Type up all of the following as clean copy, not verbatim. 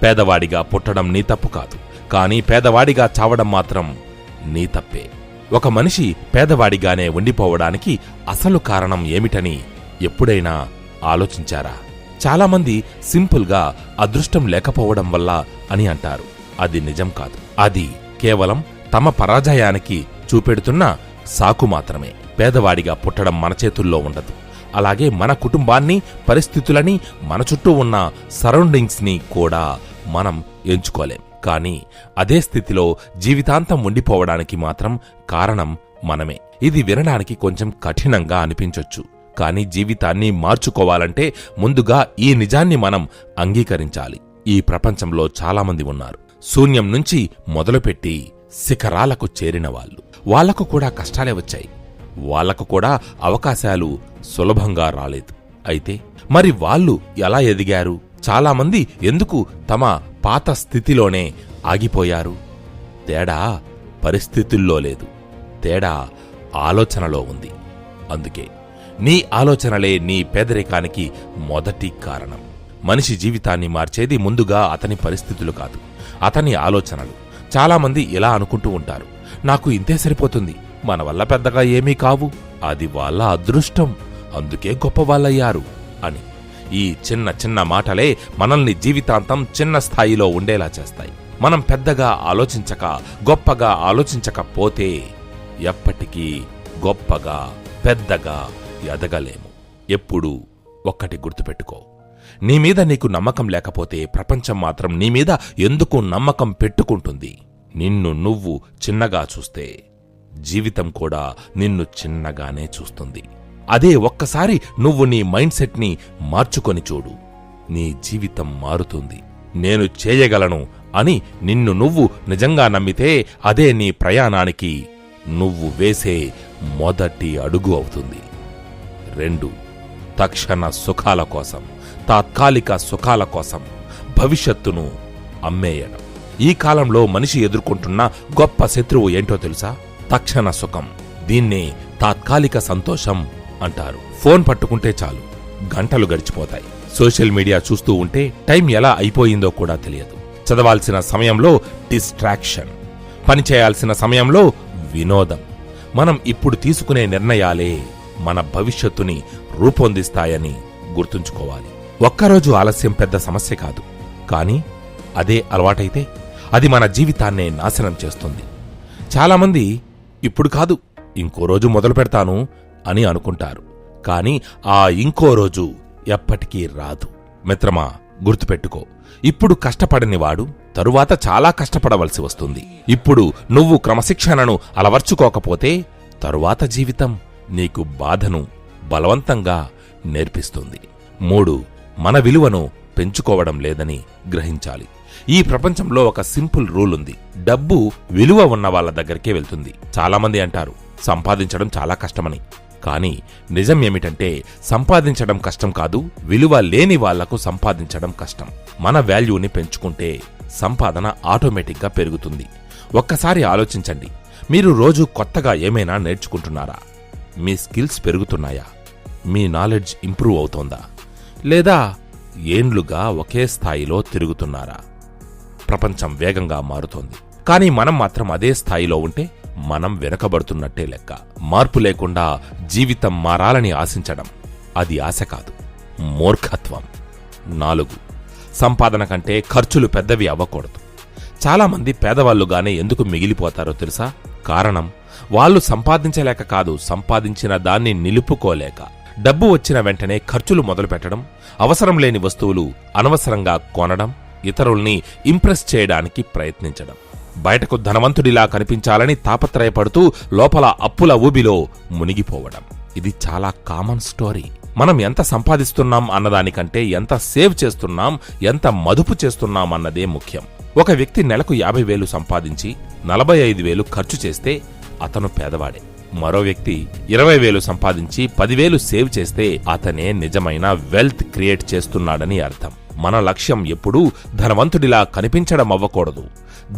పేదవాడిగా పుట్టడం నీ తప్పు కాదు, కానీ పేదవాడిగా చావడం మాత్రం నీ తప్పే. ఒక మనిషి పేదవాడిగానే ఉండిపోవడానికి అసలు కారణం ఏమిటని ఎప్పుడైనా ఆలోచించారా? చాలామంది సింపుల్గా అదృష్టం లేకపోవడం వల్ల అని అంటారు. అది నిజం కాదు. అది కేవలం తమ పరాజయానికి చూపెడుతున్న సాకు మాత్రమే. పేదవాడిగా పుట్టడం మన చేతుల్లో ఉండదు. అలాగే మన కుటుంబాన్ని, పరిస్థితులని, మన చుట్టూ ఉన్న సరౌండింగ్స్ని కూడా మనం ఎంచుకోలేం. కానీ అదే స్థితిలో జీవితాంతం ఉండిపోవడానికి మాత్రం కారణం మనమే. ఇది వినడానికి కొంచెం కఠినంగా అనిపించొచ్చు, కానీ జీవితాన్ని మార్చుకోవాలంటే ముందుగా ఈ నిజాన్ని మనం అంగీకరించాలి. ఈ ప్రపంచంలో చాలామంది ఉన్నారు, శూన్యం నుంచి మొదలుపెట్టి శిఖరాలకు చేరినవాళ్లు. వాళ్లకు కూడా కష్టాలే వచ్చాయి, వాళ్లకు కూడా అవకాశాలు సులభంగా రాలేదు. అయితే మరి వాళ్ళు ఎలా ఎదిగారు? చాలామంది ఎందుకు తమ పాత స్థితిలోనే ఆగిపోయారు? తేడా పరిస్థితుల్లో లేదు, తేడా ఆలోచనలో ఉంది. అందుకే నీ ఆలోచనలే నీ పేదరికానికి మొదటి కారణం. మనిషి జీవితాన్ని మార్చేది ముందుగా అతని పరిస్థితులు కాదు, అతని ఆలోచనలు. చాలామంది ఇలా అనుకుంటూ ఉంటారు, నాకు ఇంతే సరిపోతుంది, మన వల్ల పెద్దగా ఏమీ కావు, అది వాళ్ళ అదృష్టం, అందుకే గొప్పవాళ్ళయ్యారు అని. ఈ చిన్న చిన్న మాటలే మనల్ని జీవితాంతం చిన్న స్థాయిలో ఉండేలా చేస్తాయి. మనం పెద్దగా ఆలోచించక, గొప్పగా ఆలోచించకపోతే ఎప్పటికీ గొప్పగా, పెద్దగా ఎదగలేము. ఎప్పుడూ ఒక్కటి గుర్తుపెట్టుకో, నీమీద నీకు నమ్మకం లేకపోతే ప్రపంచం మాత్రం నీమీద ఎందుకు నమ్మకం పెట్టుకుంటుంది? నిన్ను నువ్వు చిన్నగా చూస్తే జీవితం కూడా నిన్ను చిన్నగానే చూస్తుంది. అదే ఒక్కసారి నువ్వు నీ మైండ్ సెట్ని మార్చుకొని చూడు, నీ జీవితం మారుతుంది. నేను చేయగలను అని నిన్ను నువ్వు నిజంగా నమ్మితే అదే నీ ప్రయాణానికి నువ్వు వేసే మొదటి అడుగు అవుతుంది. 2. తక్షణ సుఖాల కోసం, తాత్కాలిక సుఖాల కోసం భవిష్యత్తును అమ్మేయడం. ఈ కాలంలో మనిషి ఎదుర్కొంటున్న గొప్ప శత్రువు ఏంటో తెలుసా? తక్షణ సుఖం. దీన్నే తాత్కాలిక సంతోషం అంటారు. ఫోన్ పట్టుకుంటే చాలు, గంటలు గడిచిపోతాయి. సోషల్ మీడియా చూస్తూ ఉంటే టైం ఎలా అయిపోయిందో కూడా తెలియదు. చదవాల్సిన సమయంలో డిస్ట్రాక్షన్, పనిచేయాల్సిన సమయంలో వినోదం. మనం ఇప్పుడు తీసుకునే నిర్ణయాలే మన భవిష్యత్తుని రూపొందిస్తాయని గుర్తుంచుకోవాలి. ఒక్కరోజు ఆలస్యం పెద్ద సమస్య కాదు, కానీ అదే అలవాటైతే అది మన జీవితాన్నే నాశనం చేస్తుంది. చాలామంది ఇప్పుడు కాదు, ఇంకో రోజు మొదలు పెడతాను అని అనుకుంటారు, కానీ ఆ ఇంకో రోజు ఎప్పటికీ రాదు. మిత్రమా, గుర్తుపెట్టుకో, ఇప్పుడు కష్టపడనివాడు తరువాత చాలా కష్టపడవలసి వస్తుంది. ఇప్పుడు నువ్వు క్రమశిక్షణను అలవర్చుకోకపోతే తరువాత జీవితం నీకు బాధను బలవంతంగా నేర్పిస్తుంది. 3. మన విలువను పెంచుకోవడం లేదని గ్రహించాలి. ఈ ప్రపంచంలో ఒక సింపుల్ రూల్ ఉంది, డబ్బు విలువ ఉన్న వాళ్ళ దగ్గరికే వెళ్తుంది. చాలామంది అంటారు సంపాదించడం చాలా కష్టమని, కానీ నిజం ఏమిటంటే సంపాదించడం కష్టం కాదు, విలువ లేని వాళ్లకు సంపాదించడం కష్టం. మన వాల్యూని పెంచుకుంటే సంపాదన ఆటోమేటిక్గా పెరుగుతుంది. ఒక్కసారి ఆలోచించండి, మీరు రోజు కొత్తగా ఏమైనా నేర్చుకుంటున్నారా? మీ స్కిల్స్ పెరుగుతున్నాయా? మీ నాలెడ్జ్ ఇంప్రూవ్ అవుతోందా? లేదా ఏండ్లుగా ఒకే స్థాయిలో తిరుగుతున్నారా? ప్రపంచం వేగంగా మారుతోంది, కానీ మనం మాత్రం అదే స్థాయిలో ఉంటే మనం వెనకబడుతున్నట్టే లెక్క. మార్పు లేకుండా జీవితం మారాలని ఆశించడం అది ఆశ కాదు, మూర్ఖత్వం. 4. సంపాదన కంటే ఖర్చులు పెద్దవి అవ్వకూడదు. చాలామంది పేదవాళ్లుగానే ఎందుకు మిగిలిపోతారో తెలుసా? కారణం వాళ్ళు సంపాదించలేక కాదు, సంపాదించిన దాన్ని నిలుపుకోలేక. డబ్బు వచ్చిన వెంటనే ఖర్చులు మొదలుపెట్టడం, అవసరం లేని వస్తువులు అనవసరంగా కొనడం, ఇతరుల్ని ఇంప్రెస్ చేయడానికి ప్రయత్నించడం, బయటకు ధనవంతుడిలా కనిపించాలని తాపత్రయపడుతూ లోపల అప్పుల ఊబిలో మునిగిపోవడం. ఇది చాలా కామన్ స్టోరీ. మనం ఎంత సంపాదిస్తున్నాం అన్నదానికంటే ఎంత సేవ్ చేస్తున్నాం, ఎంత మదుపు చేస్తున్నాం అన్నదే ముఖ్యం. ఒక వ్యక్తి నెలకు 50,000 సంపాదించి 45,000 ఖర్చు చేస్తే అతను పేదవాడే. మరో వ్యక్తి 20,000 సంపాదించి 10,000 సేవ్ చేస్తే అతనే నిజమైన వెల్త్ క్రియేట్ చేస్తున్నాడని అర్థం. మన లక్ష్యం ఎప్పుడూ ధనవంతుడిలా కనిపించడం అవ్వకూడదు,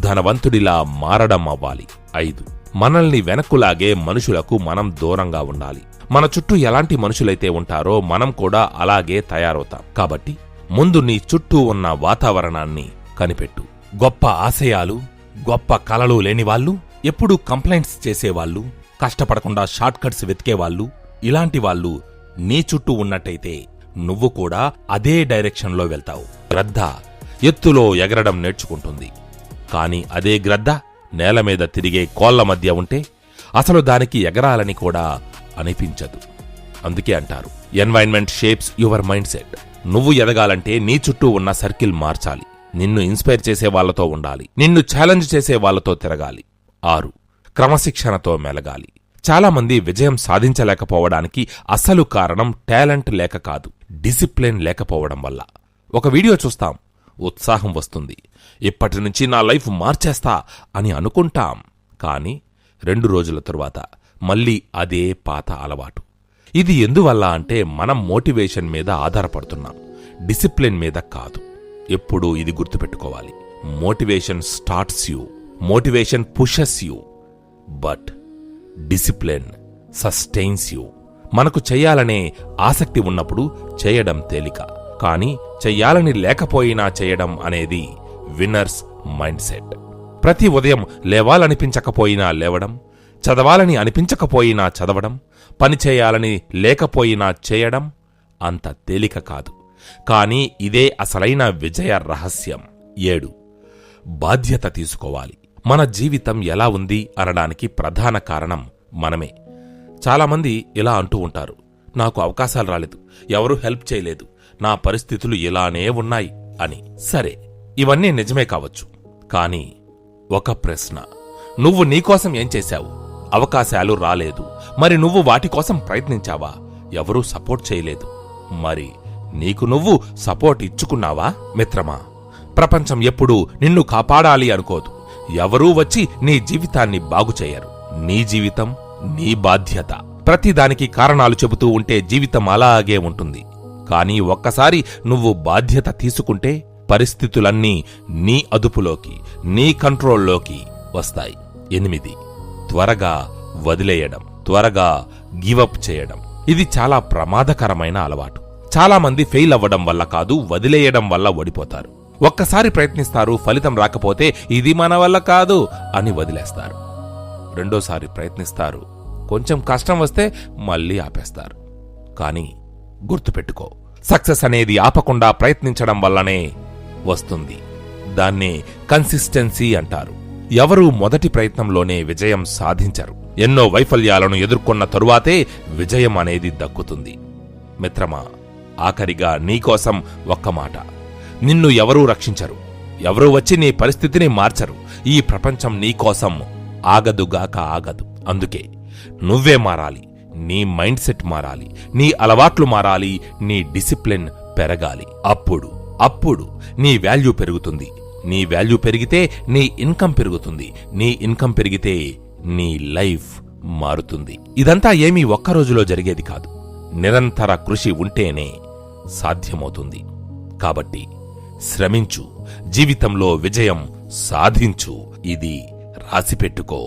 ధనవంతుడిలా మారడం అవ్వాలి. 5. మనల్ని వెనక్కులాగే మనుషులకు మనం దూరంగా ఉండాలి. మన చుట్టూ ఎలాంటి మనుషులైతే ఉంటారో మనం కూడా అలాగే తయారవుతాం. కాబట్టి ముందు నీ చుట్టూ ఉన్న వాతావరణాన్ని కనిపెట్టు. గొప్ప ఆశయాలు, గొప్ప కలలు లేనివాళ్లు, ఎప్పుడూ కంప్లైంట్స్ చేసేవాళ్లు, కష్టపడకుండా షార్ట్కట్స్ వెతికేవాళ్లు, ఇలాంటి వాళ్ళు నీ చుట్టూ ఉన్నట్టయితే నువ్వు కూడా అదే డైరెక్షన్లో వెళ్తావు. గ్రద్ద ఎత్తులో ఎగరడం నేర్చుకుంటుంది, కాని అదే గ్రద్ద నేలమీద తిరిగే కోళ్ల మధ్య ఉంటే అసలు దానికి ఎగరాలని కూడా అనిపించదు. అందుకే అంటారు, environment shapes your mind set. నువ్వు ఎదగాలంటే నీ చుట్టూ ఉన్న సర్కిల్ మార్చాలి. నిన్ను ఇన్స్పైర్ చేసే వాళ్లతో ఉండాలి, నిన్ను ఛాలెంజ్ చేసే వాళ్లతో తిరగాలి. 6. క్రమశిక్షణతో మెలగాలి. చాలామంది విజయం సాధించలేకపోవడానికి అసలు కారణం టాలెంట్ లేక కాదు, డిసిప్లిన్ లేకపోవడం వల్ల. ఒక వీడియో చూస్తాం, ఉత్సాహం వస్తుంది, ఇప్పటినుంచి నా లైఫ్ మార్చేస్తా అని అనుకుంటాం. కాని 2 రోజుల తరువాత మళ్ళీ అదే పాత అలవాటు. ఇది ఎందువల్ల అంటే మనం మోటివేషన్ మీద ఆధారపడుతున్నాం, డిసిప్లిన్ మీద కాదు. ఎప్పుడూ ఇది గుర్తుపెట్టుకోవాలి. Motivation starts you, motivation pushes you, but discipline sustains you. మనకు చెయ్యాలనే ఆసక్తి ఉన్నప్పుడు చేయడం తేలిక, కానీ చెయ్యాలని లేకపోయినా చేయడం అనేది విన్నర్స్ మైండ్ సెట్. ప్రతి ఉదయం లేవాలనిపించకపోయినా లేవడం, చదవాలని అనిపించకపోయినా చదవడం, పనిచేయాలని లేకపోయినా చేయడం అంత తేలిక కాదు, కానీ ఇదే అసలైన విజయ రహస్యం. 7. బాధ్యత తీసుకోవాలి. మన జీవితం ఎలా ఉంది అనడానికి ప్రధాన కారణం మనమే. చాలామంది ఇలా అంటూ ఉంటారు, నాకు అవకాశాలు రాలేదు, ఎవరూ హెల్ప్ చేయలేదు, నా పరిస్థితులు ఇలానే ఉన్నాయి అని. సరే, ఇవన్నీ నిజమే కావచ్చు, కానీ ఒక ప్రశ్న, నువ్వు నీకోసం ఏం చేశావు? అవకాశాలు రాలేదు, మరి నువ్వు వాటి కోసం ప్రయత్నించావా? ఎవరూ సపోర్ట్ చేయలేదు, మరి నీకు నువ్వు సపోర్ట్ ఇచ్చుకున్నావా? మిత్రమా, ప్రపంచం ఎప్పుడూ నిన్ను కాపాడాలి అనుకోదు. ఎవరూ వచ్చి నీ జీవితాన్ని బాగుచేయరు. నీ జీవితం నీ బాధ్యత. ప్రతిదానికి కారణాలు చెబుతూ ఉంటే జీవితం అలాగే ఉంటుంది. కానీ ఒక్కసారి నువ్వు బాధ్యత తీసుకుంటే పరిస్థితులన్నీ నీ అదుపులోకి, నీ కంట్రోల్లోకి వస్తాయి. 8. త్వరగా వదిలేయడం, త్వరగా గివప్ చేయడం. ఇది చాలా ప్రమాదకరమైన అలవాటు. చాలామంది ఫెయిల్ అవ్వడం వల్ల కాదు, వదిలేయడం వల్ల ఓడిపోతారు. ఒక్కసారి ప్రయత్నిస్తారు, ఫలితం రాకపోతే ఇది మన వల్ల కాదు అని వదిలేస్తారు. రెండోసారి ప్రయత్నిస్తారు, కొంచెం కష్టం వస్తే మళ్ళీ ఆపేస్తారు. కానీ గుర్తుపెట్టుకో, సక్సెస్ అనేది ఆపకుండా ప్రయత్నించడం వల్లనే వస్తుంది. దాన్నే కన్సిస్టెన్సీ అంటారు. ఎవరూ మొదటి ప్రయత్నంలోనే విజయం సాధించరు. ఎన్నో వైఫల్యాలను ఎదుర్కొన్న తరువాతే విజయం అనేది దక్కుతుంది. మిత్రమా, ఆఖరిగా నీకోసం ఒక్క మాట, నిన్ను ఎవరూ రక్షించరు, ఎవరూ వచ్చి నీ పరిస్థితిని మార్చరు. ఈ ప్రపంచం నీకోసం ఆగదుగాక ఆగదు. అందుకే నువ్వే మారాలి, నీ మైండ్ సెట్ మారాలి, నీ అలవాట్లు మారాలి, నీ డిసిప్లిన్ పెరగాలి. అప్పుడు నీ వాల్యూ పెరుగుతుంది. నీ వాల్యూ పెరిగితే నీ ఇన్కమ్ పెరుగుతుంది. నీ ఇన్కమ్ పెరిగితే నీ లైఫ్ మారుతుంది. ఇదంతా ఏమీ ఒక్కరోజులో జరిగేది కాదు, నిరంతర కృషి ఉంటేనే సాధ్యమవుతుంది. కాబట్టి శ్రమించు, జీవితంలో విజయం సాధించు. ఇది రాసిపెట్టుకో.